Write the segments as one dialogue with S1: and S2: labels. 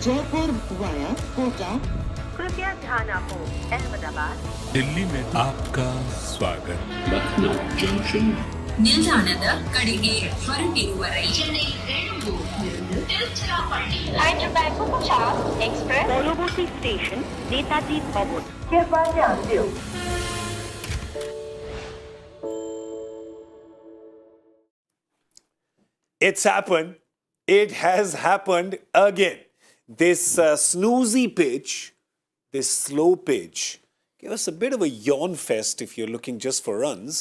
S1: Jaipur via Kota.
S2: कृपया ध्यान आपो अहमदाबाद
S3: दिल्ली में आपका स्वागत.
S4: Lucknow Junction.
S5: ನಿಲ್ದಾಣದ ಕಡೆಗೆ ಹೊರಟಿರುವರೈ
S2: পরবর্তী স্টেশন নেতাজি ভবন कृपया ध्यान दियो
S6: It's happened. It has happened again. This snoozy pitch, this slow pitch, gave us a bit of a yawn fest if you're looking just for runs.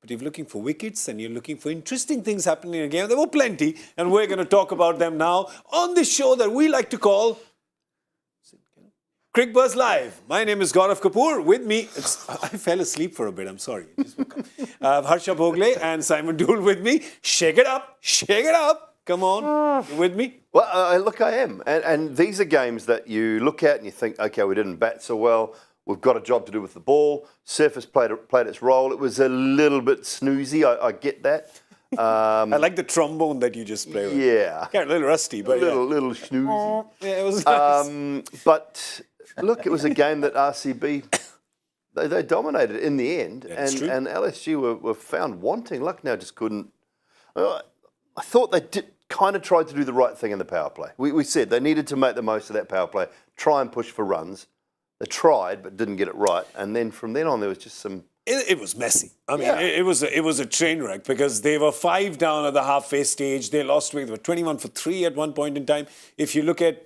S6: But if you're looking for wickets and you're looking for interesting things happening in a game, there were plenty. And we're going to talk about them now on this show that we like to call Cricbuzz Live. My name is Gaurav Kapur. With me, I fell asleep for a bit. I'm sorry. I just woke up. Harsha Bhogle and Simon Doull with me. Shake it up. Shake it up. Come on. You with me?
S7: Well, look, I am. And these are games that you look at and you think, okay, we didn't bat so well. We've got a job to do with the ball. Surface played its role. It was a little bit snoozy. I get that.
S6: I like the trombone that you just played with.
S7: Yeah.
S6: Yeah, a little rusty, but
S7: Little snoozy.
S6: yeah, it was nice.
S7: But look, it was a game that RCB, they dominated in the end.
S6: Yeah, it's true.
S7: And LSG were found wanting. Lucknow just couldn't. I thought they kind of tried to do the right thing in the power play. We said they needed to make the most of that power play, try and push for runs. They tried but didn't get it right. And then from then on, there was just some...
S6: It was messy. I mean, it was a train wreck because they were 5 down at the halfway stage. They lost weight. They were 21 for 3 at one point in time. If you look at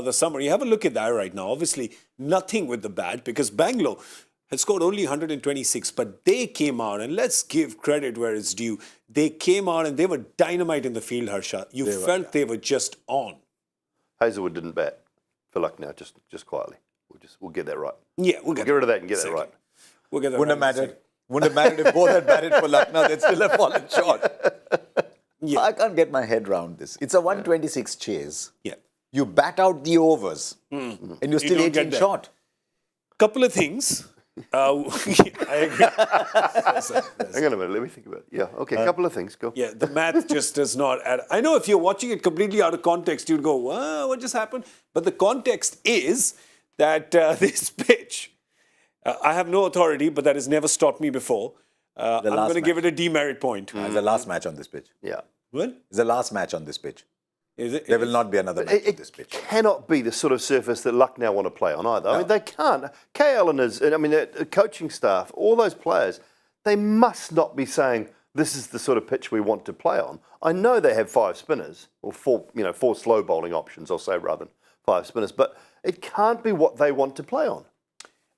S6: the summary, have a look at that right now. Obviously, nothing with the bat because Bangalore had scored only 126, but they came out, and let's give credit where it's due. They came out and they were dynamite in the field, Harsha. You felt they were just on.
S7: Hazelwood didn't bat for Lucknow, just quietly. We'll get that right.
S6: Yeah, we'll
S7: get rid of that and get that right.
S6: We'll get that
S8: Wouldn't
S6: right.
S8: have mattered if both had batted for Lucknow. They'd still have fallen short.
S6: Yeah.
S8: I can't get my head round this. It's a 126 chase.
S6: Yeah.
S8: You bat out the overs, and you're still
S6: don't get
S8: 18
S6: there.
S8: short.
S6: Couple of things. I agree.
S7: Hang on a minute, let me think about it. Yeah, okay, a couple of things, go.
S6: Yeah, the math just does not add. I know if you're watching it completely out of context, you'd go, what just happened? But the context is that this pitch, I have no authority, but that has never stopped me before. I'm going to give it a demerit point.
S8: It's the last match on this pitch.
S7: Yeah.
S6: What?
S8: It's the last match on this pitch.
S6: Is it?
S8: There will not be another match on this pitch.
S7: It cannot be the sort of surface that Lucknow want to play on either. I mean, they can't. KL and the coaching staff, all those players, they must not be saying, this is the sort of pitch we want to play on. I know they have 5 spinners, or 4 slow bowling options, I'll say, rather than 5 spinners, but it can't be what they want to play on.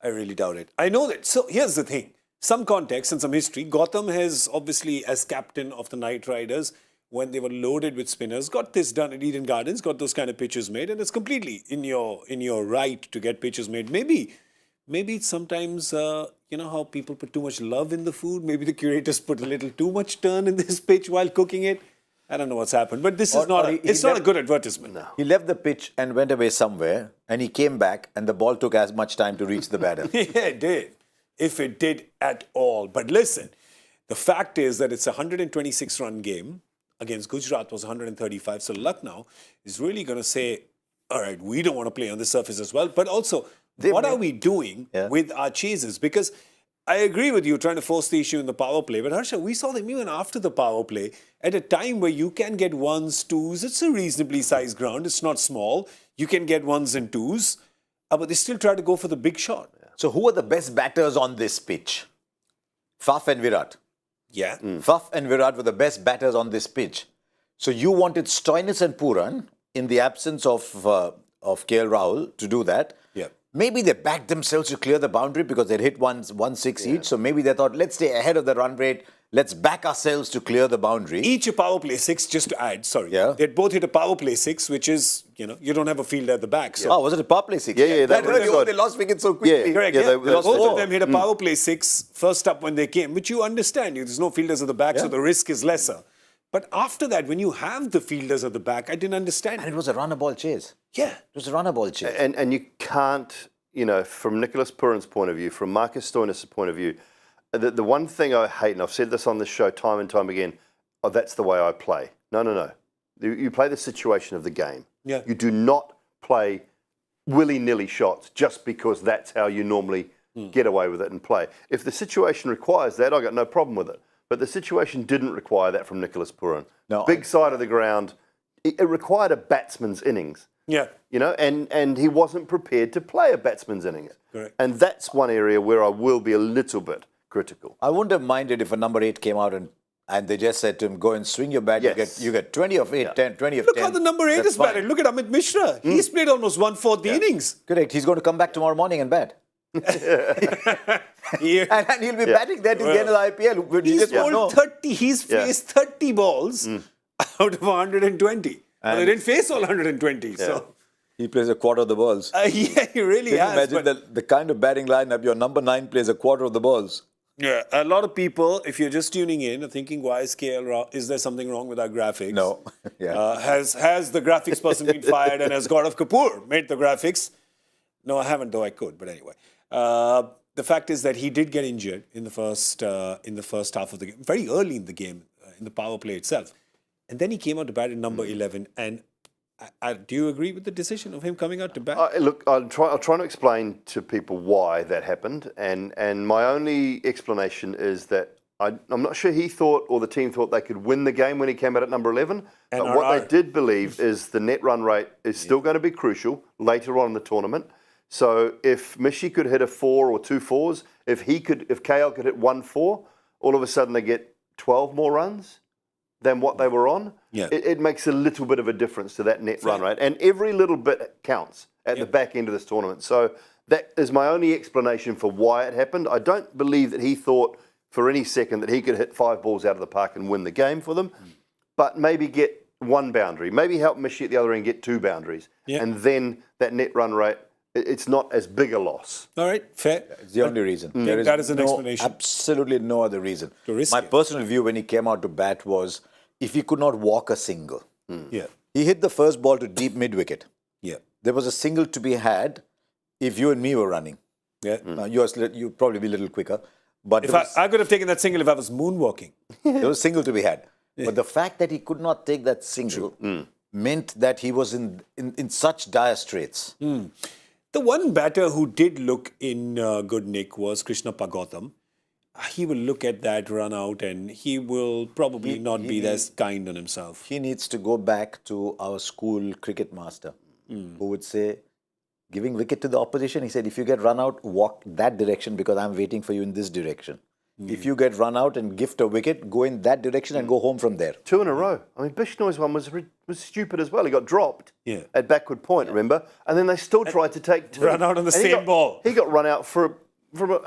S6: I really doubt it. I know that. So here's the thing. Some context and some history. Gautam has obviously, as captain of the Knight Riders, when they were loaded with spinners, got this done at Eden Gardens, got those kind of pitches made, and it's completely in your right to get pitches made. Maybe sometimes, you know how people put too much love in the food? Maybe the curators put a little too much turn in this pitch while cooking it. I don't know what's happened, but this is not a good advertisement.
S7: No.
S8: He left the pitch and went away somewhere, and he came back, and the ball took as much time to reach the batter.
S6: Yeah, it did. If it did at all. But listen, the fact is that it's a 126-run game. Against Gujarat was 135. So Lucknow is really going to say, all right, we don't want to play on this surface as well. But also, what are we doing with our chases? Because I agree with you trying to force the issue in the power play. But Harsha, we saw them even after the power play at a time where you can get 1s, 2s. It's a reasonably sized ground. It's not small. You can get 1s and 2s. But they still try to go for the big shot.
S8: So who are the best batters on this pitch? Faf and Virat.
S6: Yeah.
S8: Faf and Virat were the best batters on this pitch. So you wanted Stoinis and Puran in the absence of KL Rahul to do that.
S6: Yeah.
S8: Maybe they backed themselves to clear the boundary because they'd hit 1-6 each. So maybe they thought, let's stay ahead of the run rate. Let's back ourselves to clear the boundary.
S6: Each a power play 6, just to add, sorry.
S8: Yeah.
S6: They'd both hit a power play 6, which is, you don't have a fielder at the back. So
S8: Oh, was it a power play 6?
S7: Yeah,
S8: That was the they lost wickets so quickly.
S7: Yeah.
S6: correct.
S7: Yeah,
S6: Yeah,
S7: they lost
S6: both
S7: four.
S6: of them hit a power play 6 first up when they came, which you understand. There's no fielders at the back, so the risk is lesser. But after that, when you have the fielders at the back, I didn't understand.
S8: And it was a runner ball chase.
S6: Yeah.
S8: It was a runner ball chase.
S7: And you can't, from Nicholas Puran's point of view, from Marcus Stoinis' point of view, the one thing I hate, and I've said this on this show time and time again, that's the way I play. No. You play the situation of the game.
S6: Yeah.
S7: You do not play willy-nilly shots just because that's how you normally get away with it and play. If the situation requires that, I've got no problem with it. But the situation didn't require that from Nicholas Pooran.
S8: No,
S7: Big side of the ground. It required a batsman's innings.
S6: Yeah.
S7: You know, and he wasn't prepared to play a batsman's innings.
S6: Correct.
S7: And that's one area where I will be a little bit critical.
S8: I wouldn't have minded if a number 8 came out and they just said to him, go and swing your bat.
S7: Yes.
S8: You get 20 of 8, 10, 20 of
S6: Look
S8: 10.
S6: how the number 8
S8: That's
S6: is batted.
S8: fine.
S6: Look at Amit Mishra. He's played almost 1/4 the innings.
S8: Correct. He's going to come back tomorrow morning and bat.
S6: He-
S8: And he'll be batting there till the end of the IPL. But you
S6: He's
S8: just won't know.
S6: bowled 30. He's faced 30 balls out of 120. Well, they didn't face all 120. So,
S8: He plays a quarter of the balls.
S6: yeah, he really
S8: Can you
S6: has.
S8: imagine
S6: but-
S8: the kind of batting lineup? Your number 9 plays a quarter of the balls.
S6: Yeah, a lot of people, if you're just tuning in, are thinking, why is KL wrong? Is there something wrong with our graphics?
S8: No. Yeah.
S6: Has the graphics person been fired and has Gaurav Kapur made the graphics? No, I haven't, though I could. But anyway, the fact is that he did get injured in the first half of the game, very early in the game, in the power play itself. And then he came out to bat in number 11. And do you agree with the decision of him coming out to bat?
S7: Look, I'll try to explain to people why that happened, and my only explanation is that I'm not sure he thought or the team thought they could win the game when he came out at number 11. But what they did believe is the net run rate is still going to be crucial later on in the tournament. So if Mishi could hit a 4 or 2 4s, if KL could hit 1 4, all of a sudden they get 12 more runs than what they were on.
S6: Yeah.
S7: It makes a little bit of a difference to that net run rate. And every little bit counts at the back end of this tournament. So that is my only explanation for why it happened. I don't believe that he thought for any second that he could hit 5 balls out of the park and win the game for them, but maybe get 1 boundary, maybe help Mishi at the other end get 2 boundaries.
S6: Yeah.
S7: And then that net run rate, it's not as big a loss.
S6: All right, fair.
S8: It's the only reason. There
S6: that is an explanation.
S8: Absolutely no other reason.
S6: To risk
S8: My
S6: it.
S8: personal view when he came out to bat was if he could not walk a single.
S6: Yeah,
S8: He hit the first ball to deep mid-wicket.
S6: yeah,
S8: There was a single to be had if you and me were running.
S6: yeah.
S8: Now, you'd probably be a little quicker. But
S6: If
S8: there was,
S6: I could have taken that single if I was moonwalking.
S8: there was a single to be had. But the fact that he could not take that single meant that he was in such dire straits.
S6: The one batter who did look in good nick was Krishna Gautam. He will look at that run out and he will probably not be as kind on himself.
S8: He needs to go back to our school cricket master who would say, giving wicket to the opposition, he said, if you get run out, walk that direction because I'm waiting for you in this direction. If you get run out and gift a wicket, go in that direction and go home from there.
S7: 2 in a row. I mean, Bishnoi's one was stupid as well. He got dropped at backward point, remember? And then they still tried to take 2.
S6: Run out on the
S7: And
S6: same ball.
S7: He got run out from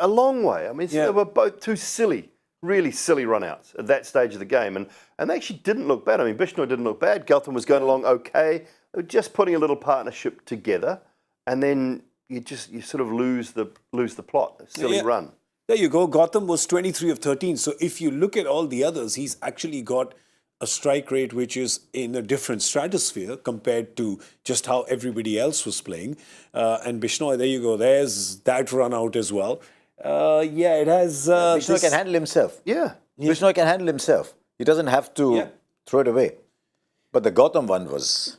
S7: a long way. I mean, they were both 2 silly, really silly run outs at that stage of the game. And they actually didn't look bad. I mean, Bishnoi didn't look bad. Gautam was going along okay. They were just putting a little partnership together. And then you sort of lose the plot. A silly run.
S6: There you go. Gautam was 23 of 13. So if you look at all the others, he's actually got a strike rate which is in a different stratosphere compared to just how everybody else was playing. And Bishnoi, there you go. There's that run out as well. It has...
S8: Bishnoi can handle himself.
S7: Yeah.
S8: Bishnoi can handle himself. He doesn't have to throw it away. But the Gautam one was...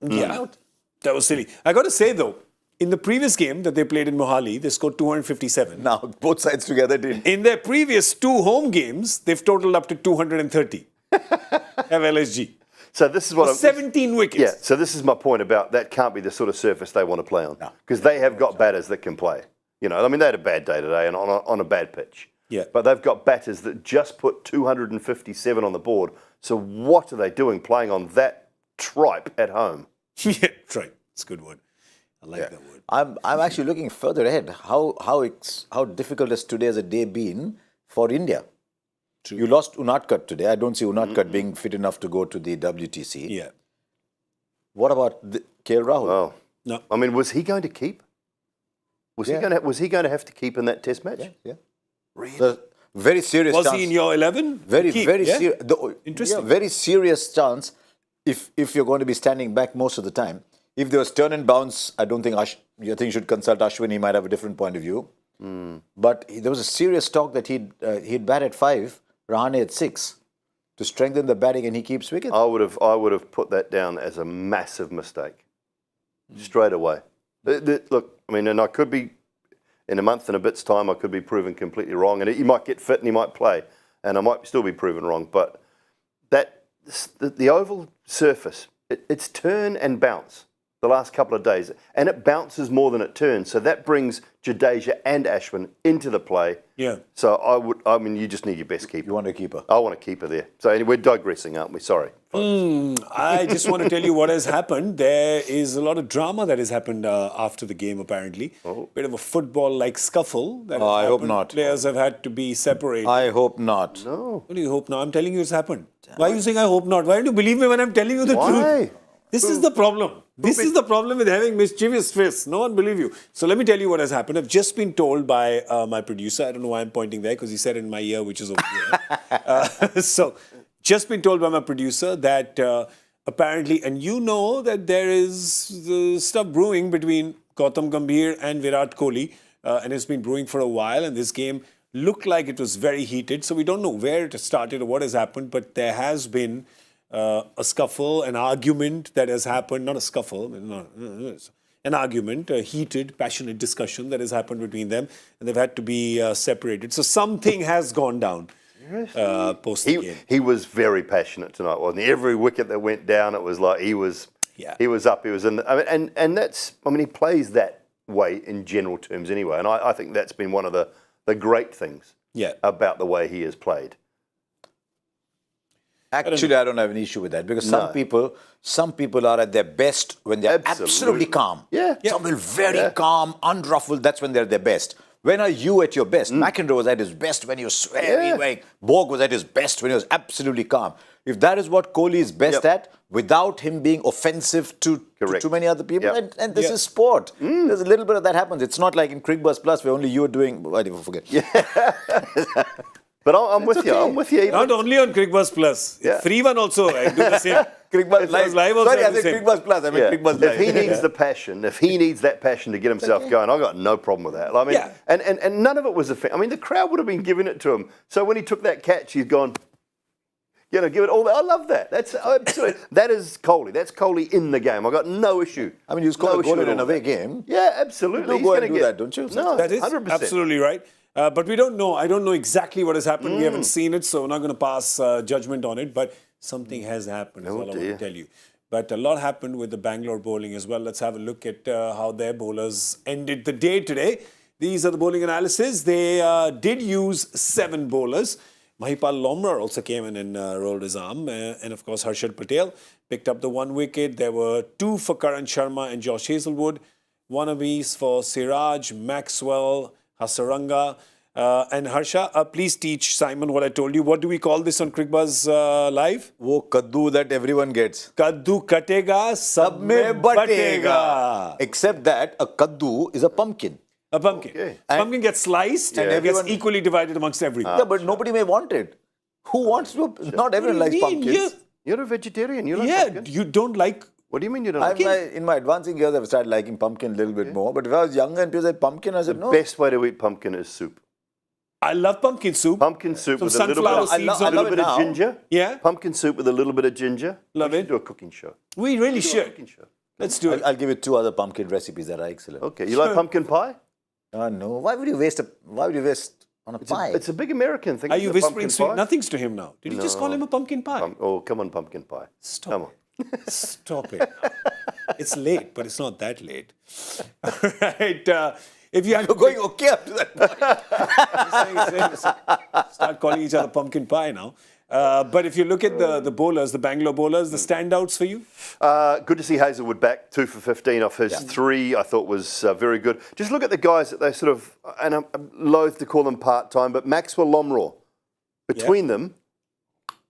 S6: That was silly. I got to say, though, in the previous game that they played in Mohali, they scored 257.
S8: Now, both sides together did.
S6: In their previous 2 home games, they've totaled up to 230. Have LSG.
S7: So this is what
S6: 17 wickets.
S7: Yeah, so this is my point about that can't be the sort of surface they want to play on. Because they have got batters that can play. You know, I mean, they had a bad day today and on a bad pitch.
S6: Yeah.
S7: But they've got batters that just put 257 on the board. So what are they doing playing on that tripe at home?
S6: Yeah, right. It's a good word. I like that word.
S8: I'm actually looking further ahead. How difficult has today as a day been for India? True. You lost Unadkat today. I don't see Unadkat being fit enough to go to the WTC.
S6: Yeah.
S8: What about KL Rahul?
S7: Well,
S6: No.
S7: I mean, was he going to keep? Was he going to have to keep in that Test match?
S8: Yeah.
S7: Really?
S8: Very serious
S6: Was
S8: chance.
S6: he in your 11?
S8: Very
S6: Yeah?
S8: serious.
S6: Interesting.
S8: Very serious chance if you're going to be standing back most of the time. If there was turn and bounce, I don't think you should consult Ashwin. He might have a different point of view. But there was a serious talk that he'd bat at 5, Rahane at 6 to strengthen the batting, and he keeps wickets.
S7: I would have put that down as a massive mistake. straight away. Look, I mean, and I could be, in a month and a bit's time, I could be proven completely wrong. And he might get fit and he might play, and I might still be proven wrong. But the oval surface, it's turn and bounce the last couple of days, and it bounces more than it turns. So that brings Jadeja and Ashwin into the play.
S6: Yeah.
S7: So I mean, you just need your best keeper.
S8: You want a keeper?
S7: I want a keeper there. So anyway, we're digressing, aren't we? Sorry.
S6: I just want to tell you what has happened. There is a lot of drama that has happened after the game, apparently. Bit of a football-like scuffle. That has
S8: I hope
S6: happened.
S8: not.
S6: Players have had to be separated.
S8: I hope not.
S7: No.
S6: What do you hope now? I'm telling you it's happened. Why are you saying I hope not? Why don't you believe me when I'm telling you the truth? This is the problem. This is the problem with having mischievous fists. No one believe you. So let me tell you what has happened. I've just been told by my producer. I don't know why I'm pointing there because he said it in my ear, which is over here. So just been told by my producer that apparently, and you know that there is stuff brewing between Gautam Gambhir and Virat Kohli, and it's been brewing for a while. And this game looked like it was very heated. So we don't know where it started or what has happened, but there has been a scuffle, an argument that has happened, not a scuffle, an argument, a heated, passionate discussion that has happened between them, and they've had to be separated. So something has gone down post the game.
S7: He was very passionate tonight, wasn't he? Every wicket that went down, it was like he was up, he was in. And that's, I mean, he plays that way in general terms anyway, and I think that's been one of the great things about the way he has played.
S8: Actually, I don't have an issue with that because some people are at their best when they're absolutely calm.
S7: Yeah.
S8: Some will very calm, unruffled. That's when they're their best. When are you at your best? McEnroe was at his best when he was swearing. Borg was at his best when he was absolutely calm. If that is what Kohli is best at, without him being offensive to too many other people, and this is sport. There's a little bit of that happens. It's not like in Cricbuzz Plus where only you are doing. I didn't forget.
S7: But I'm with you. I'm with you.
S6: Not only on Cricbuzz Plus. Free one also. I do the same.
S8: Cricbuzz
S6: Live also.
S8: Sorry, I said Cricbuzz Plus. I mean Cricbuzz Live.
S7: If he needs the passion, if he needs that passion to get himself going, I've got no problem with that. I mean, and none of it was I mean, the crowd would have been giving it to him. So when he took that catch, he's gone, give it all. I love that. That's absolutely. That is Kohli. That's Kohli in the game. I've got no issue.
S8: I mean, you scored a goal in an away game.
S7: Yeah, absolutely.
S8: You go and do that, don't you?
S7: No,
S6: that is
S7: 100%.
S6: absolutely right. But we don't know. I don't know exactly what has happened. We haven't seen it, so we're not going to pass judgment on it. But something has happened, is all I want to tell you. But a lot happened with the Bangalore bowling as well. Let's have a look at how their bowlers ended the day today. These are the bowling analysis. They did use 7 bowlers. Mahipal Lomra also came in and rolled his arm. And of course, Harshad Patel picked up the 1 wicket. There were 2 for Karan Sharma and Josh Hazlewood. 1 apiece for Siraj, Maxwell, Hasaranga. And Harsha, please teach Simon what I told you. What do we call this on Cricbuzz Live?
S8: वो कद्दू that everyone gets.
S6: Kaddu katega, sab mein batega.
S8: Except that a kaddu is a pumpkin.
S6: A pumpkin.
S7: Okay.
S6: Pumpkin gets sliced and
S8: everyone
S6: gets equally divided amongst everyone.
S8: Yeah, but nobody may want it. Who wants to? Not everyone likes pumpkins.
S7: You're a vegetarian. You like pumpkin?
S6: You don't like.
S7: What do you mean you don't like pumpkin?
S8: In my advancing years, I've started liking pumpkin a little bit more. But if I was younger and people said pumpkin, I said no.
S7: The best way to eat pumpkin is soup.
S6: I love pumpkin soup.
S7: Pumpkin soup
S6: Some
S7: with a little
S6: sunflower
S7: bit,
S6: seeds
S7: a
S6: on
S7: little
S6: it.
S7: bit of ginger.
S6: Yeah.
S7: Pumpkin soup with a little bit of ginger.
S6: Love
S7: We
S6: it.
S7: should do a cooking show.
S6: We really should.
S7: Cooking show.
S6: Let's do it.
S8: I'll give you 2 other pumpkin recipes that are excellent.
S7: Okay. You like pumpkin pie?
S8: No. Why would you waste on a pie?
S7: It's a big American thing.
S6: Are
S7: isn't
S6: you
S7: it,
S6: whispering
S7: pumpkin
S6: sweet
S7: pie?
S6: nothings to him now? Did you just call him a pumpkin pie?
S7: Oh, come on, pumpkin pie.
S6: Stop
S7: Come on.
S6: Stop it. It's late, but it's not that late. All right. If you had
S8: You're going okay up to that point.
S6: start calling each other pumpkin pie now. But if you look at the bowlers, the Bangalore bowlers, the standouts for you?
S7: Good to see Hazlewood back, 2 for 15 off his 3. I thought was very good. Just look at the guys that they sort of, and I'm loath to call them part-time, but Maxwell Lomra, between them,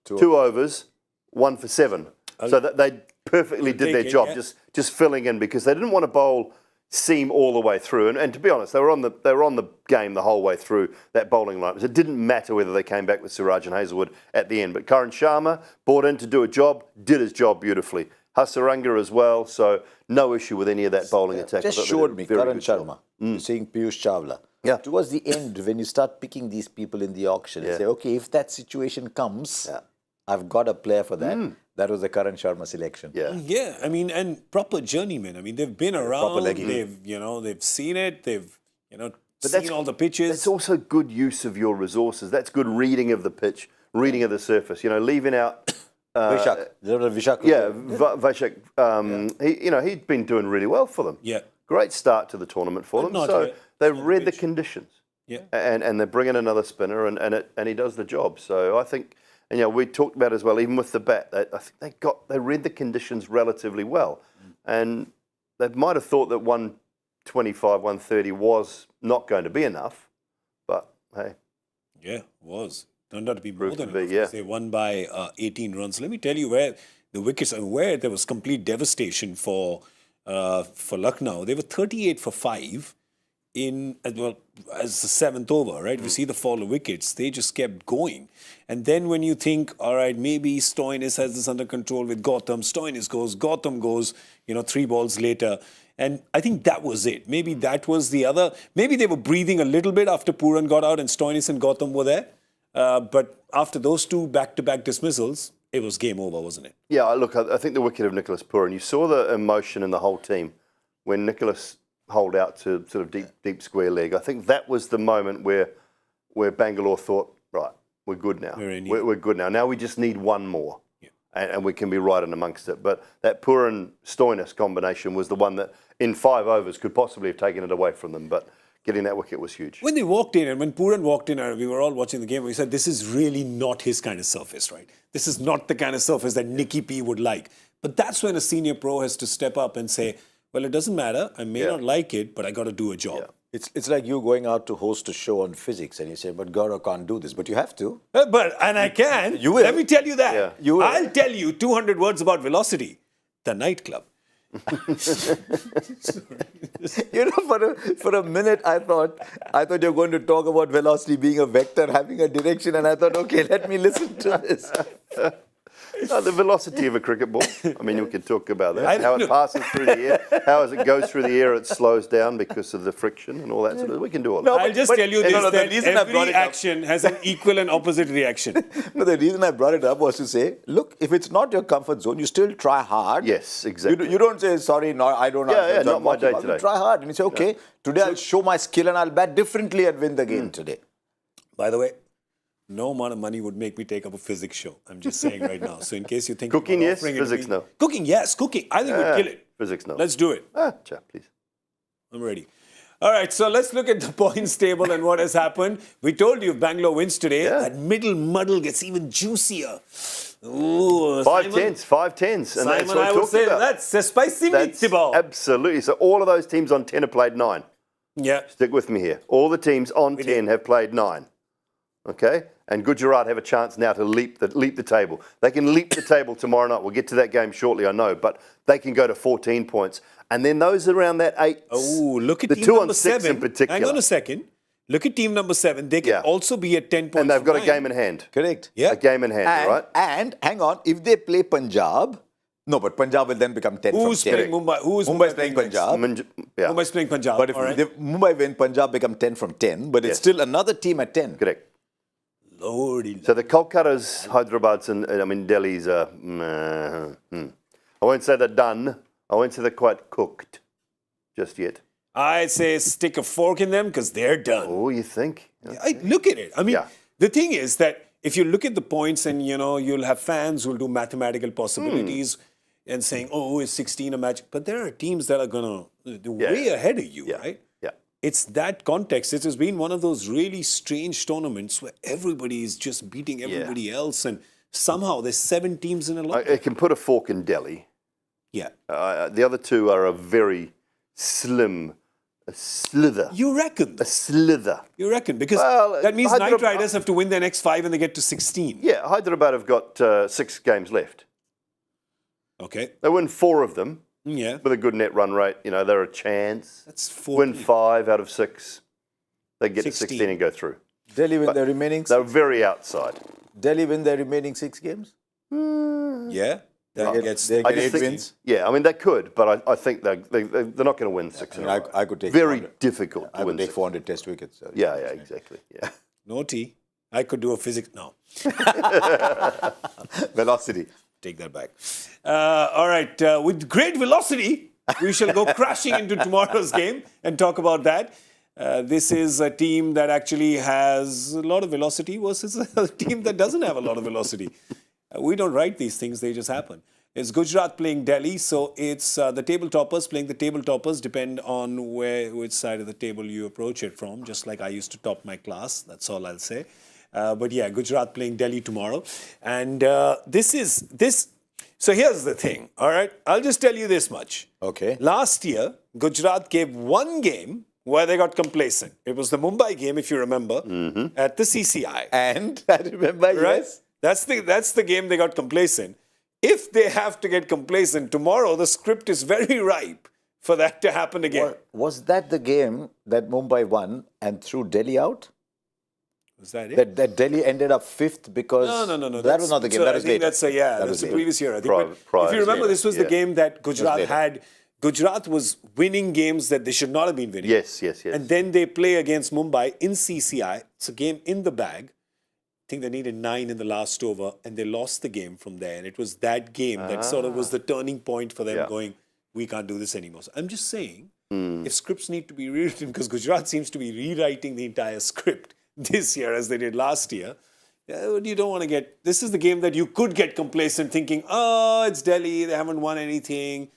S7: 2 overs, 1 for 7. So that they perfectly did their job, just filling in because they didn't want to bowl seam all the way through. And to be honest, they were on the game the whole way through that bowling line. It didn't matter whether they came back with Siraj and Hazlewood at the end. But Karan Sharma brought in to do a job, did his job beautifully. Hasaranga as well, so no issue with any of that bowling attack.
S8: Just showed me, Karan Sharma, saying Piyush Chawla. Yeah. Towards the end, when you start picking these people in the auction, you say, okay, if that situation comes, I've got a player for that. That was the Karan Sharma selection.
S7: Yeah.
S6: Yeah, I mean, and proper journeymen. I mean, they've been around.
S8: leggy.
S6: They've seen it. They've
S7: But
S6: seen all the pitches.
S7: That's also good use of your resources. That's good reading of the pitch, reading of the surface. Leaving out.
S8: Vishak. Vishak.
S7: Yeah, Vashak. He'd been doing really well for them.
S6: Yeah.
S7: Great start to the tournament for them.
S6: not
S7: So
S6: yet.
S7: they've
S6: Not
S7: read the
S6: pitch.
S7: conditions.
S6: Yeah.
S7: And they're bringing another spinner, and he does the job. So I think, we talked about as well, even with the bat, I think they read the conditions relatively well, and they might have thought that 125, 130 was not going to be enough, but hey,
S6: Yeah, was. Turned out to be more
S7: Proved
S6: than
S7: to be,
S6: enough.
S7: yeah.
S6: They won by 18 runs. Let me tell you where the wickets, where there was complete devastation for Lucknow. They were 38 for 5 as the seventh over, right? We see the fall of wickets. They just kept going. And then when you think, all right, maybe Stoinis has this under control with Gautam. Stoinis goes, Gautam goes, 3 balls later. And I think that was it. Maybe that was the other. Maybe they were breathing a little bit after Puran got out and Stoinis and Gautam were there. But after those 2 back-to-back dismissals, it was game over, wasn't it?
S7: yeah. Look, I think the wicket of Nicholas Puran. You saw the emotion in the whole team when Nicholas holed out to sort of deep square leg. I think that was the moment where Bangalore thought, right, we're good now. We're good now. Now we just need one more. And we can be right in amongst it. But that Puran-Stoinis combination was the one that, in 5 overs, could possibly have taken it away from them. But getting that wicket was huge.
S6: When they walked in, and when Puran walked in, we were all watching the game, we said, this is really not his kind of surface, right? This is not the kind of surface that Nicky P would like. But that's when a senior pro has to step up and say, well, it doesn't matter. I may not like it, but I got to do a job.
S8: It's like you going out to host a show on physics and you say, but Gaurav can't do this. But you have to.
S6: And I can.
S8: You will.
S6: Let me tell you that.
S7: Yeah.
S8: You will.
S6: I'll tell you 200 words about velocity. The nightclub.
S8: For a minute, I thought you're going to talk about velocity being a vector, having a direction, and I thought, okay, let me listen to this.
S7: The velocity of a cricket ball. I mean, we could talk about that.
S6: I
S7: How
S6: don't
S7: it passes through the air. How as it goes through the air, it slows down because of the friction and all that sort of. We can do all that.
S6: I'll just tell you this,
S8: the
S6: that
S8: reason I brought
S6: every
S8: it up-
S6: action has an equal and opposite reaction.
S8: No, the reason I brought it up was to say, look, if it's not your comfort zone, you still try hard.
S7: Yes, exactly.
S8: You don't say, sorry, no, I don't
S7: Yeah,
S8: know.
S7: not my day today.
S8: You try hard. And you say, okay, today I'll show my skill and I'll bat differently and win the game today.
S6: By the way, no amount of money would make me take up a physics show. I'm just saying right now. So in case you think
S7: Cooking,
S6: about
S7: yes.
S6: offering it to
S7: Physics,
S6: me-
S7: no.
S6: Cooking, yes. Cooking. I think we'd kill it.
S7: Physics, no.
S6: Let's do it.
S7: Chap, please.
S6: I'm ready. All right, so let's look at the points table and what has happened. We told you if Bangalore wins today, that middle muddle gets even juicier. Ooh,
S7: 5 tens. And that's
S6: Simon,
S7: what
S6: I
S7: I
S6: would
S7: talked
S6: say
S7: about.
S6: that's a spicy
S7: That's
S6: meatball.
S7: absolutely. So all of those teams on 10 have played 9.
S6: Yeah.
S7: Stick with me here. All the teams on 10 have played 9. Okay? And Gujarat have a chance now to leap the table. They can leap the table tomorrow night. We'll get to that game shortly, I know. But they can go to 14 points. And then those around that 8.
S6: Oh, look at
S7: the
S6: team
S7: 2
S6: number
S7: on 6
S6: 7.
S7: in particular.
S6: Hang on a second. Look at team number 7. They can also be at 10 points.
S7: And they've got a
S6: from
S7: game
S6: 9.
S7: in hand.
S8: Correct.
S6: Yeah.
S7: A game in hand, right?
S8: And hang on, if they play Punjab, no, but Punjab will then become 10
S6: Who's
S8: from 10.
S6: playing Mumbai? Who is
S8: Mumbai's playing
S6: next?
S8: Punjab.
S6: Mumbai's playing Punjab.
S8: But if
S6: all right.
S8: Mumbai win, Punjab become 10 from 10, but it's
S7: Yes.
S8: still another team at 10.
S7: Correct.
S6: Lordy.
S7: So the Kolkata's, Hyderabad's, and Delhi's are. I won't say they're done. I won't say they're quite cooked just yet.
S6: I say stick a fork in them because they're done.
S7: Oh, you think?
S6: Look at it. I mean,
S7: Yeah.
S6: the thing is that if you look at the points and, you'll have fans who'll do mathematical possibilities and saying, oh, is 16 a match? But there are teams that are going to way ahead of you, right?
S7: Yeah.
S6: It's that context. It has been one of those really strange tournaments where everybody is just beating everybody else and somehow there's 7 teams in a lot.
S7: I can put a fork in Delhi.
S6: Yeah.
S7: The other two are a very slim, a slither.
S6: You reckon?
S7: A slither.
S6: You reckon? Because
S7: Well,
S6: that means Knight
S7: Hyderabad-
S6: Riders have to win their next 5 and they get to 16.
S7: Yeah, Hyderabad have got 6 games left.
S6: Okay.
S7: They win 4 of them
S6: Yeah.
S7: with a good net run rate. They're a chance.
S6: That's 4.
S7: Win 5 out of 6. They get to
S6: 16.
S7: 16 and go through.
S8: Delhi win their remaining
S7: They're very outside.
S8: Delhi win their remaining 6 games?
S6: Yeah. That gets.
S8: they
S7: I
S8: get
S7: just
S8: 8
S7: think,
S8: wins?
S7: Yeah, I mean, they could, but I think they're not going to win 6 in a row.
S8: I could take
S7: Very
S8: 400
S7: difficult
S8: I
S7: to
S8: would
S7: win
S8: take
S7: 6.
S8: 400 test wickets. So
S7: Yeah, exactly. Yeah.
S6: No tea. I could do a physics now.
S8: Velocity.
S6: Take that back. All right. With great velocity, we shall go crashing into tomorrow's game and talk about that. This is a team that actually has a lot of velocity versus a team that doesn't have a lot of velocity. We don't write these things, they just happen. It's Gujarat playing Delhi, so it's the table toppers playing the table toppers, depend on which side of the table you approach it from, just like I used to top my class, that's all I'll say. But yeah, Gujarat playing Delhi tomorrow. And so here's the thing, all right? I'll just tell you this much.
S8: Okay.
S6: Last year, Gujarat gave one game where they got complacent. It was the Mumbai game, if you remember, at the CCI.
S8: And I remember,
S6: Right?
S8: yes.
S6: That's the game they got complacent. If they have to get complacent tomorrow, the script is very ripe for that to happen again.
S8: Was that the game that Mumbai won and threw Delhi out?
S6: Was that it?
S8: That Delhi ended up fifth because...
S6: No.
S8: That was not the game. That was later.
S6: That's the previous year. I think.
S7: Prior
S6: If you remember,
S7: later.
S6: this was the game that Gujarat
S8: later.
S6: had. Gujarat was winning games that they should not have been winning.
S7: Yes.
S6: And then they play against Mumbai in CCI. It's a game in the bag. I think they needed 9 in the last over, and they lost the game from there. And it was that game that sort of was the turning point for them going, we can't do this anymore. So I'm just saying, if scripts need to be rewritten, because Gujarat seems to be rewriting the entire script this year as they did last year, you don't want to get... This is the game that you could get complacent thinking, oh, it's Delhi, they haven't won anything,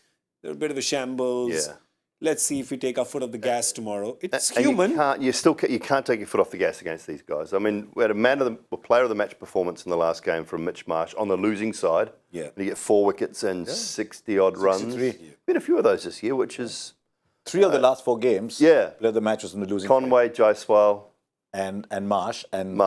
S6: they're a bit of a shambles.
S7: Yeah.
S6: Let's see if we take our foot off the gas tomorrow. It's
S7: And
S6: human.
S7: you can't take your foot off the gas against these guys. I mean, we had a player of the match performance in the last game from Mitch Marsh on the losing side.
S6: Yeah.
S7: And you get 4 wickets and 60-odd runs.
S8: 63.
S7: Been a few of those this year, which is
S8: 3 of the last 4 games.
S7: yeah.
S8: Player of the match was in the losing
S7: Conway, Jaiswal.
S8: side. And Marsh. And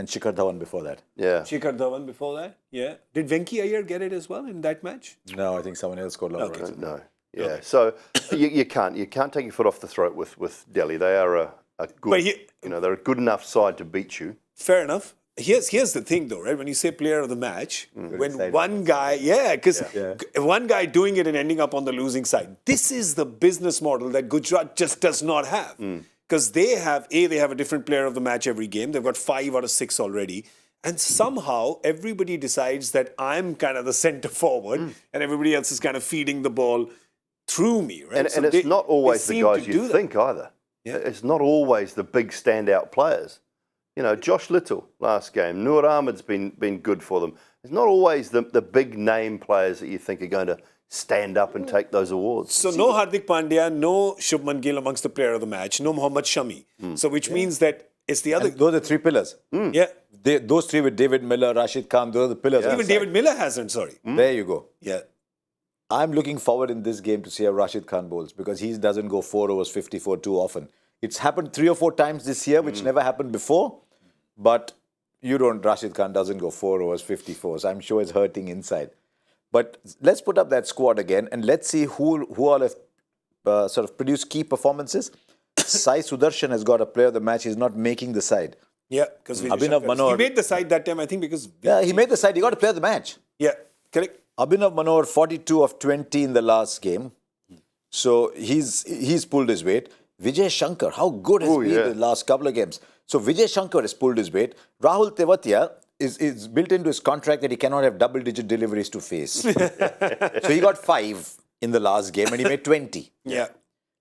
S8: Shikhar Dhawan before that.
S7: Yeah.
S6: Shikhar Dhawan before that. Yeah. Did Venki Iyer get it as well in that match?
S8: No, I think someone else scored a lot of runs.
S7: No. Yeah. So you can't take your foot off the throat with Delhi. They are a good, they're a good enough side to beat you.
S6: Fair enough. Here's the thing though, right? When you say player of the match, when
S8: excited.
S6: one guy, because one guy doing it and ending up on the losing side, this is the business model that Gujarat just does not have. Because they have a different player of the match every game. They've got 5 out of 6 already. And somehow everybody decides that I'm kind of the centre forward and everybody else is kind of feeding the ball through me, right?
S7: And it's not always the guys you think either. Yeah. It's not always the big standout players. You know, Josh Little last game, Noor Ahmed's been good for them. It's not always the big name players that you think are going to stand up and take those awards.
S6: So no Hardik Pandya, no Shubman Gill amongst the player of the match, no Mohammad Shami. So which means that it's the other...
S8: And those are 3 pillars.
S6: Yeah.
S8: Those 3 with David Miller, Rashid Khan, those are the pillars.
S6: Even David Miller hasn't, sorry.
S8: There you go.
S6: Yeah.
S8: I'm looking forward in this game to see how Rashid Khan bowls because he doesn't go 4 overs 54 too often. It's happened 3 or 4 times this year, which never happened before. But Rashid Khan doesn't go 4 overs 54. So I'm sure it's hurting inside. But let's put up that squad again and let's see who all have sort of produced key performances. Sai Sudarshan has got a player of the match. He's not making the side.
S6: Yeah, because
S8: Abhinav Manohar.
S6: He made the side that time, I think, because...
S8: Yeah, he made the side. He got a player of the match.
S6: Yeah, correct.
S8: Abhinav Manohar, 42 of 20 in the last game. So he's pulled his weight. Vijay Shankar, how good has been the last couple of games. So Vijay Shankar has pulled his weight. Rahul Tewatia is built into his contract that he cannot have double-digit deliveries to face. So he got 5 in the last game and he made 20.
S6: Yeah.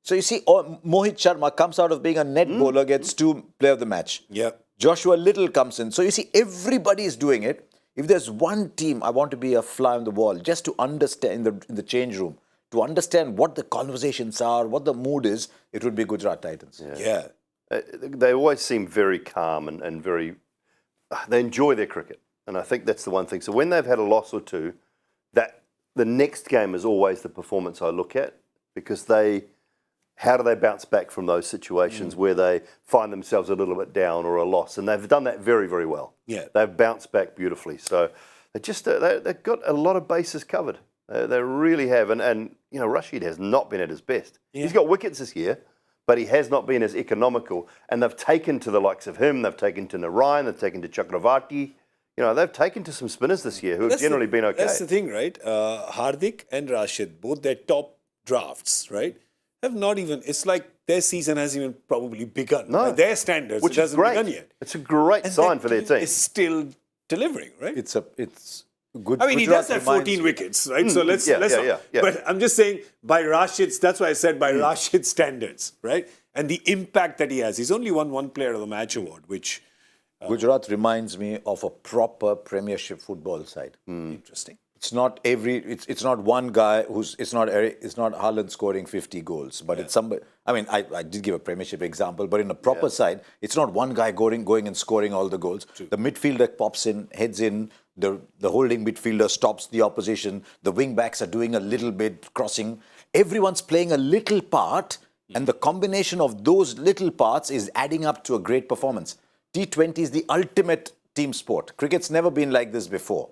S8: So you see, Mohit Sharma comes out of being a net bowler, gets 2 player of the match.
S6: Yeah.
S8: Joshua Little comes in. So you see, everybody is doing it. If there's one team I want to be a fly on the wall, just to understand in the change room, to understand what the conversations are, what the mood is, it would be Gujarat Titans.
S6: Yeah.
S7: They always seem very calm and very... They enjoy their cricket. And I think that's the one thing. So when they've had a loss or two, that the next game is always the performance I look at because how do they bounce back from those situations where they find themselves a little bit down or a loss? And they've done that very, very well.
S6: Yeah.
S7: They've bounced back beautifully. So they've got a lot of bases covered. They really have. And Rashid has not been at his best. Yeah. He's got wickets this year, but he has not been as economical. And they've taken to the likes of him. They've taken to Narayan. They've taken to Chakravarti. They've taken to some spinners this year who have generally been okay.
S6: That's the thing, right? Hardik and Rashid, both their top drafts, right? have not even, it's like their season hasn't even probably begun.
S7: No.
S6: By their standards,
S7: Which
S6: it
S7: is
S6: hasn't
S7: great.
S6: begun yet.
S7: It's a great
S6: And
S7: sign
S6: that
S7: for their team.
S6: is still delivering, right?
S8: It's good.
S6: I mean, he
S8: Gujarat
S6: does have
S8: reminds
S6: 14
S8: me-
S6: wickets, right? So let's
S7: Yeah,
S6: not.
S7: yeah.
S6: But I'm just saying, by Rashid's, that's why I said by Rashid's standards, right? And the impact that he has. He's only won one Player of the Match award, which
S8: Gujarat reminds me of a proper Premiership football side.
S6: interesting.
S8: It's not it's not one guy it's not Haaland scoring 50 goals, but it's somebody. I mean, I did give a Premiership example, but in a proper side, it's not one guy going and scoring all the goals. The midfielder pops in, heads in. The holding midfielder stops the opposition. The wing backs are doing a little bit crossing. Everyone's playing a little part, and the combination of those little parts is adding up to a great performance. T20 is the ultimate team sport. Cricket's never been like this before.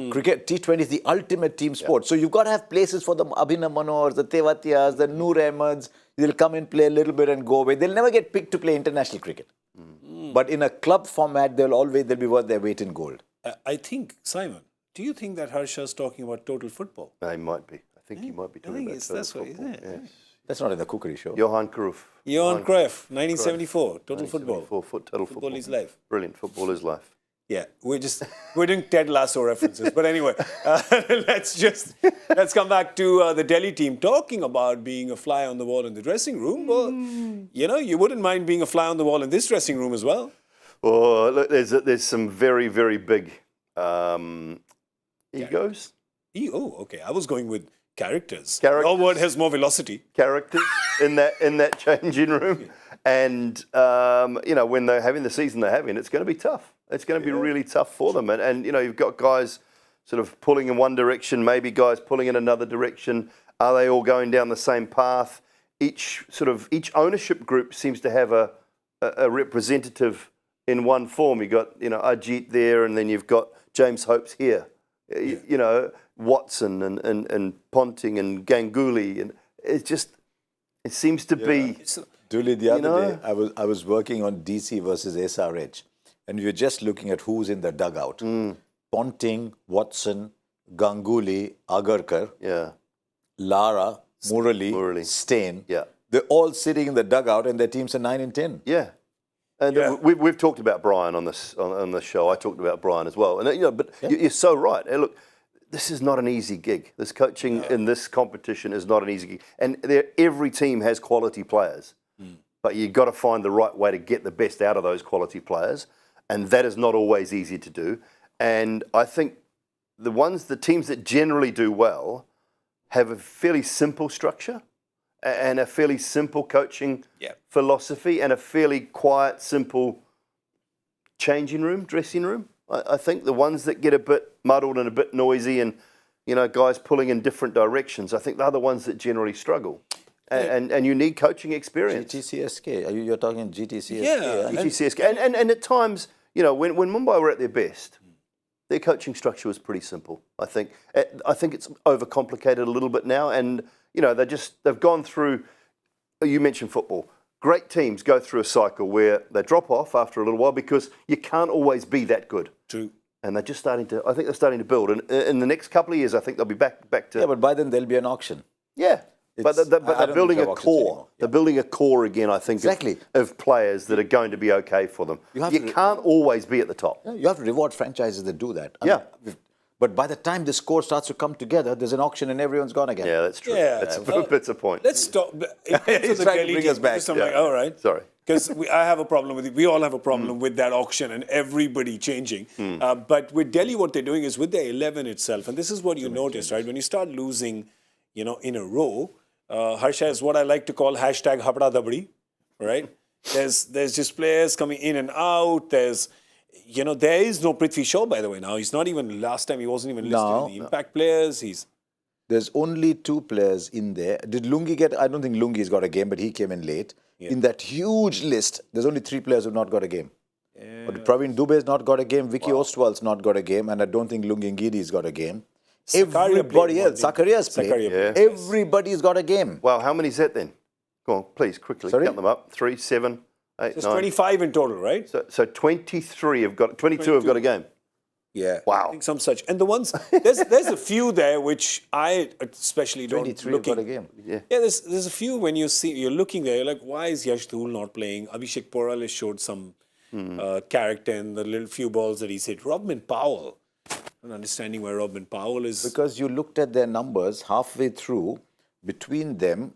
S8: Cricket, T20 is the ultimate team sport. So you've got to have places for the Abhinav Manors, the Tewatias, the Noor Ahmeds. They'll come and play a little bit and go away. They'll never get picked to play international cricket. But in a club format, they'll be worth their weight in gold.
S6: I think, Simon, do you think that Harsha's talking about total football?
S7: He might be. I think he might be talking about total
S6: that's what
S7: football.
S6: he said.
S7: Yes.
S8: That's not in the cookery show.
S7: Johan Cruyff.
S6: Johan Cruyff, 1974, total football.
S7: Total
S6: Football is life.
S7: Brilliant. Football is life.
S6: Yeah, we're doing Ted Lasso references. But anyway, let's come back to the Delhi team talking about being a fly on the wall in the dressing room. Well, you wouldn't mind being a fly on the wall in this dressing room as well.
S7: Oh, look, there's some very, very big egos.
S6: Okay. I was going with characters.
S7: Characters.
S6: Your word has more velocity.
S7: Characters in that changing room. And, when they're having the season they're having, it's going to be tough. It's going to be really tough for them. And you've got guys sort of pulling in one direction, maybe guys pulling in another direction. Are they all going down the same path? Each ownership group seems to have a representative in one form. You've got, Ajit there, and then you've got James Hope's here. Watson and Ponting and Ganguly. And it seems to be...
S8: Dooley, the other day, I was working on DC versus SRH, and we were just looking at who's in the dugout. Ponting, Watson, Ganguly, Agarkar, Lara, Murali, Stein.
S7: Yeah.
S8: They're all sitting in the dugout, and their teams are 9 and 10.
S7: Yeah. And we've talked about Brian on this show. I talked about Brian as well. And but you're so right. Hey, look, this is not an easy gig. This coaching in this competition is not an easy gig. And every team has quality players. But you've got to find the right way to get the best out of those quality players. And that is not always easy to do. And I think the teams that generally do well have a fairly simple structure and a fairly simple coaching philosophy and a fairly quiet, simple changing room, dressing room. I think the ones that get a bit muddled and a bit noisy and, guys pulling in different directions, I think they're the ones that generally struggle. And you need coaching experience.
S8: GTCSK. You're talking GTCSK.
S6: Yeah.
S7: GTCSK. And at times, when Mumbai were at their best, their coaching structure was pretty simple. I think it's overcomplicated a little bit now. And, they've gone through, you mentioned football. Great teams go through a cycle where they drop off after a little while because you can't always be that good.
S6: True.
S7: And they're just starting to build. And in the next couple of years, I think they'll be back to...
S8: Yeah, but by then there'll be an auction.
S7: Yeah. But they're building a core. They're building a core again, I think, of players that are going to be okay for them. You can't always be at the top.
S8: Yeah, you have to reward franchises that do that.
S7: I mean,
S8: but by the time this core starts to come together, there's an auction and everyone's gone again.
S7: Yeah, that's true.
S6: Yeah.
S7: That's a point.
S6: Let's stop.
S8: He's trying to bring us back.
S6: I'm like, all right.
S7: Sorry.
S6: Because I have a problem with it. We all have a problem with that auction and everybody changing. But with Delhi, what they're doing is with their 11 itself, and this is what you notice, right? When you start losing, in a row, Harsha is what I like to call hashtag Hapda Dabdi, right? There's just players coming in and out. There is no Prithvi Shaw, by the way, now. He's not even, last time he wasn't even listed in the impact players.
S8: There's only 2 players in there. Did Lungi get, I don't think Lungi's got a game, but he came in late. Yeah. In that huge list, there's only 3 players who've not got a game. Yeah. But Praveen Dubey's not got a game, Vicky Ostwal's not got a game, and I don't think Lungi Ngidi's got a game. Everybody else, Zakaria's played. Everybody's got a game.
S7: Wow, how many is that then? Go on, please, quickly. Count them up. 3, 7, 8,
S6: There's
S7: 9.
S6: 25 in total, right?
S7: So 22 have got a game.
S6: Yeah.
S7: Wow.
S6: I think some such. And the ones, there's a few there which I especially don't
S8: 23
S6: looking.
S8: got a game.
S6: Yeah, there's a few when you're looking there, you're like, why is Yash Dhul not playing? Abhishek Porale showed some character in the little few balls that he's hit. Robin Powell, I'm understanding why Robin Powell is.
S8: Because you looked at their numbers halfway through, between them,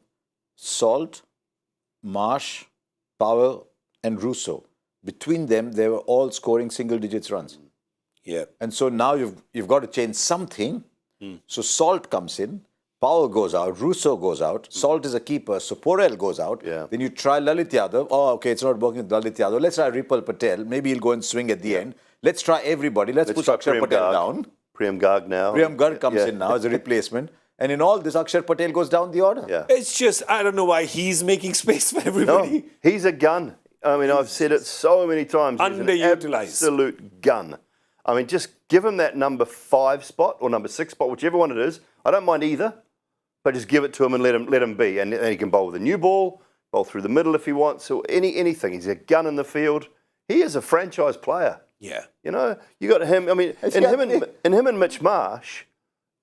S8: Salt, Marsh, Powell, and Russo. Between them, they were all scoring single digits runs.
S6: Yeah.
S8: And so now you've got to change something. So Salt comes in, Powell goes out, Russo goes out, Salt is a keeper, so Porel goes out.
S7: Yeah.
S8: Then you try Lalit Yadav. Oh, okay, it's not working with Lalit Yadav. Let's try Ripal Patel. Maybe he'll go and swing at the end. Let's try everybody. Let's put
S7: try
S8: Akshar
S7: Priyam
S8: Patel
S7: Garg.
S8: down.
S7: Priyam Garg now.
S8: Priyam Garg comes in now as a replacement. And in all this, Akshar Patel goes down the order.
S7: Yeah.
S6: It's just, I don't know why he's making space for
S7: No,
S6: everybody.
S7: he's a gun. I mean, I've said it so many times. He's an
S6: Underutilised.
S7: absolute gun. I mean, just give him that number 5 spot or number 6 spot, whichever one it is. I don't mind either, but just give it to him and let him be. And he can bowl with a new ball, bowl through the middle if he wants, or anything. He's a gun in the field. He is a franchise player.
S6: Yeah.
S7: You know, you got him. I mean, in him and Mitch Marsh,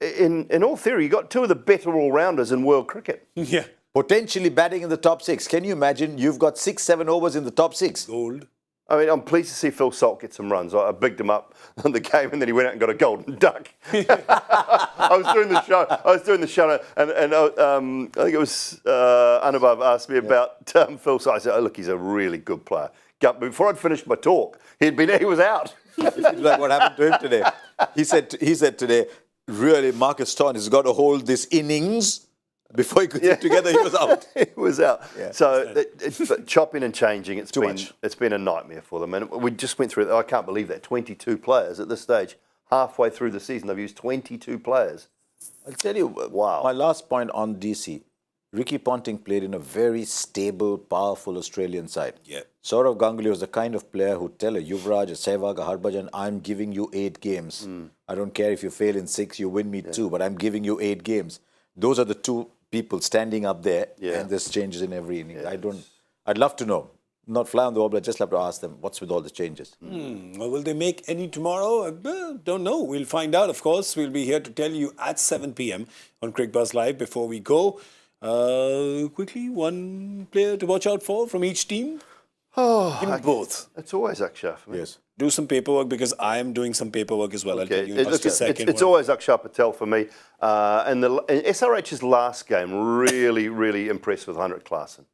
S7: in all theory, you got 2 of the better all-rounders in world cricket.
S6: Yeah.
S8: Potentially batting in the top 6. Can you imagine? You've got 6-7 overs in the top 6.
S6: Gold.
S7: I mean, I'm pleased to see Phil Salt get some runs. I bigged him up on the game, and then he went out and got a golden duck. I was doing the show, and I think it was Anubhav asked me about Phil Salt. I said, "Oh, look, he's a really good player." Before I'd finished my talk, he was out.
S8: Like what happened to him today. He said today, really, Marcus Thorne has got to hold this innings. Before he could get together, he was out.
S7: He was out.
S8: Yeah.
S7: So but chopping and changing, it's
S8: much.
S7: It's been a nightmare for them. And we just went through it. I can't believe that. 22 players at this stage. Halfway through the season, they've used 22 players.
S8: I'll tell you,
S7: Wow.
S8: my last point on DC. Ricky Ponting played in a very stable, powerful Australian side.
S6: Yeah.
S8: Saurav Ganguly was the kind of player who'd tell a Yuvraj, a Sehwag, a Harbhajan, I'm giving you 8 games. I don't care if you fail in 6, you win me 2, but I'm giving you 8 games. Those are the 2 people standing up there, and there's changes in every inning. I'd love to know. Not fly on the wall, but I'd just love to ask them, what's with all the changes?
S6: Well, will they make any tomorrow? Don't know. We'll find out, of course. We'll be here to tell you at 7 p.m. on Cricbuzz Live. Before we go, quickly, one player to watch out for from each team? Give me both.
S7: It's always Akshar for me.
S8: Yes.
S6: Do some paperwork because I am doing some paperwork as well. I'll tell you in just a second.
S7: It's always Akshar Patel for me. And SRH's last game, really, really impressed with Heinrich Klaasen.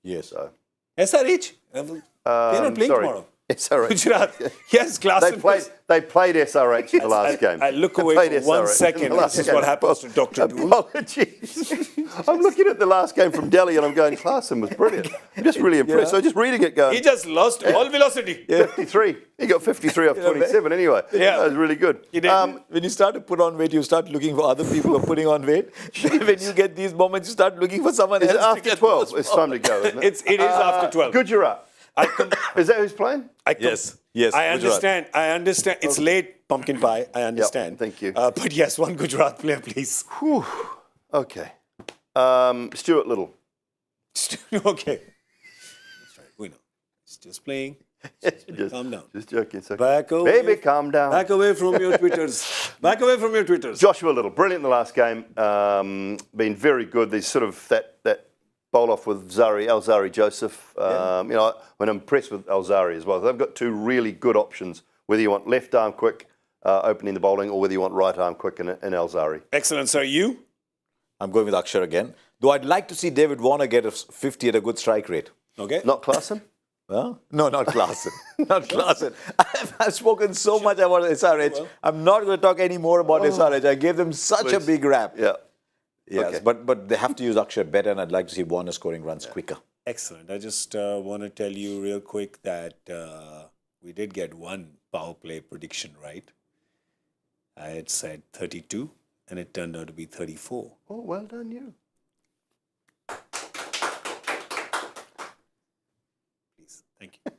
S8: Yes.
S7: So,
S6: SRH? They're not playing
S7: sorry.
S6: tomorrow.
S7: SRH.
S6: Gujarat. Yes, Klaasen.
S7: They played SRH in the last game.
S6: I look away
S7: They played
S6: for 1
S7: SRH
S6: second.
S7: in the last
S6: This is
S7: game.
S6: what happens to Dr. Doull.
S7: Apologies. I'm looking at the last game from Delhi and I'm going, Klaasen was brilliant. I'm just really impressed. So just reading it going,
S6: He just lost all velocity.
S7: 53. He got 53 off 27 anyway.
S6: Yeah.
S7: That was really good.
S6: He did.
S8: When you start to put on weight, you start looking for other people who are putting on weight. When you get these moments, you start looking for someone
S7: Is
S8: else.
S7: it
S8: to
S7: after
S8: get
S7: 12?
S8: those
S7: It's time to go, isn't it?
S6: It is after 12.
S7: Gujarat. Is that who's playing?
S8: Yes.
S6: I understand. I understand. It's late, pumpkin pie. I understand.
S7: thank you.
S6: But yes, one Gujarat player, please.
S7: Whew. Okay. Stuart Little.
S6: Okay. That's right. We know. It's just playing. Calm down.
S7: Just joking. So.
S6: Back away.
S7: Baby, calm down.
S6: Back away from your Twitters. Back away from your Twitters.
S7: Joshua Little, brilliant in the last game. Been very good. There's sort of that bowl off with Alzari Joseph. You know, I'm impressed with Alzari as well. They've got 2 really good options, whether you want left arm quick opening the bowling or whether you want right arm quick in Alzari.
S6: Excellent, sir. You?
S8: I'm going with Akshar again. Though I'd like to see David Warner get a 50 at a good strike rate.
S6: Okay.
S7: Not Klaasen?
S8: Huh? No, not Klaasen. Not Klaasen. I've spoken so much about SRH. I'm not going to talk any more about SRH. I gave them such a big rap.
S7: Yeah.
S8: Yes,
S7: Okay.
S8: but they have to use Akshar better, and I'd like to see Warner scoring runs quicker.
S6: Excellent. I just want to tell you real quick that we did get one power play prediction right. I had said 32, and it turned out to be 34.
S7: Oh, well done, you.
S6: Please. Thank you.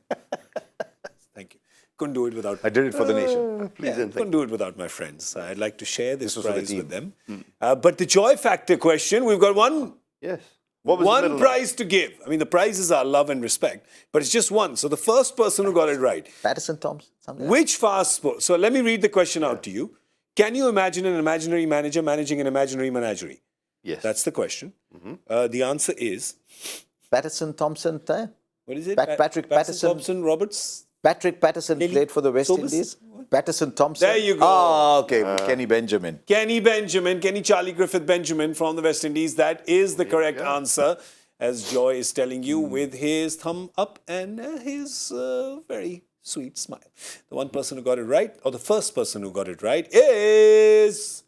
S6: Thank you. Couldn't do it without.
S8: I did it for the nation.
S7: Please and
S6: couldn't do it without my friends. I'd like to share this
S8: was for the
S6: prize
S8: team.
S6: with them. But the joy factor question, we've got one.
S7: Yes. What was the
S6: one
S7: middle
S6: prize to give. I mean, the prizes are love and respect, but it's just one. So the first person who got it right.
S8: Patterson Thompson. Something
S6: Which fast sport? So let me read the question out to you. Can you imagine an imaginary manager managing an imaginary menagerie?
S7: Yes.
S6: That's the question. The answer is,
S8: Patterson Thompson.
S6: what is it?
S8: Patrick Patterson.
S6: Thompson Roberts.
S8: Patrick Patterson
S6: Lily
S8: played for the West
S6: Sobers?
S8: Indies. Patterson Thompson.
S6: There you go.
S8: Ah, okay. Kenny Benjamin.
S6: Kenny Charlie Griffith Benjamin from the West Indies. That is the correct answer, as Joy is telling you with his thumb up and his very sweet smile. The one person who got it right, or the first person who got it right, is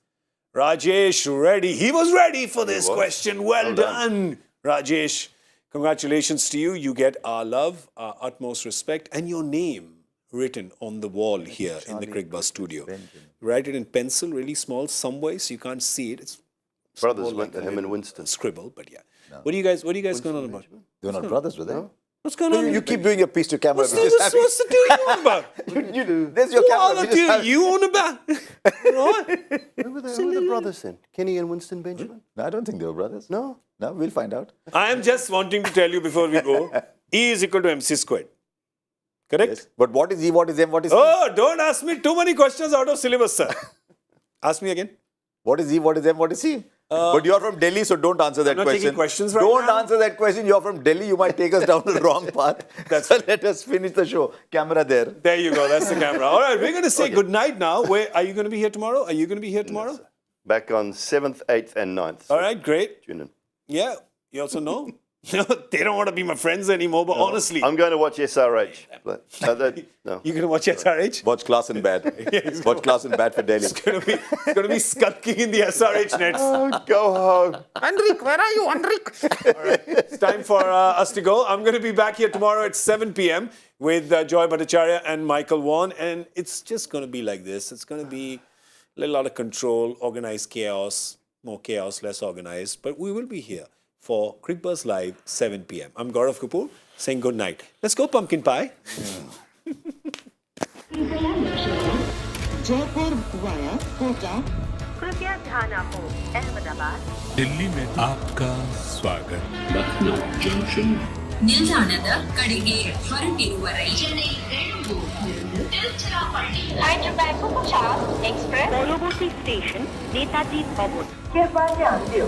S6: Rajesh Reddy. He was ready for this question. Well done, Rajesh. Congratulations to you. You get our love, our utmost respect, and your name written on the wall here in the Cricbuzz studio. Write it in pencil, really small, some way, so you can't see it. It's
S7: Brothers
S6: more
S7: went
S6: like
S7: to
S6: a
S7: him in
S6: little
S7: Winston.
S6: Scribble, but yeah. What are you guys going on about?
S8: They were not brothers, were they?
S6: What's going on?
S8: You keep doing your piece to camera.
S6: What's the deal you on about?
S8: There's your
S6: What
S8: camera.
S6: all the deal you on about? Right?
S7: Who were the brothers then? Kenny and Winston Benjamin?
S8: No, I don't think they were brothers.
S7: No.
S8: No, we'll find out.
S6: I am just wanting to tell you before we go, E is equal to MC squared. Correct?
S8: Yes. But what is E, what is M, what is C?
S6: Oh, don't ask me too many questions out of syllabus, sir. Ask me again.
S8: What is E, what is M, what is C? But you're from Delhi, so don't answer that
S6: not
S8: question.
S6: taking questions right
S8: don't
S6: now.
S8: answer that question. You're from Delhi. You might take us down the wrong path. So let us finish the show. Camera there.
S6: There you go. That's the camera. All right, we're going to say good night now. Where are you going to be here tomorrow? Are you going to be here tomorrow?
S7: Yes, back on 7th, 8th and 9th.
S6: All right, great.
S7: Tune in.
S6: Yeah, you also know. They don't want to be my friends anymore, but honestly.
S7: I'm going to watch SRH. But, no.
S6: You're going to watch SRH?
S8: Watch Class and Bad. Watch Class and Bad for Delhi.
S6: It's going to be skulking in the SRH nets.
S7: Oh, go home.
S6: Andrik, where are you, Andrik? All right, it's time for us to go. I'm going to be back here tomorrow at 7 p.m. with Joy Bhattacharya and Michael Vaughan. And it's just going to be like this. It's going to be a little out of control, organized chaos, more chaos, less organized. But we will be here for Cricbuzz Live, 7 p.m. I'm Gaurav Kapur saying good night. Let's go, pumpkin pie.
S1: Jaipur via Kota.
S2: कृपया ध्यान आपको अहमदाबाद
S3: दिल्ली में आपका स्वागत
S4: Lucknow Junction.
S5: ನಿಲ್ದಾಣದ ಕಡೆಗೆ ಹೊರಟಿರುವರೈ Chennai Tiruchirappalli
S2: Hyderabad Superfast Express
S5: পরবর্তী স্টেশন নেতাজি ভবন
S2: कृपया ध्यान दें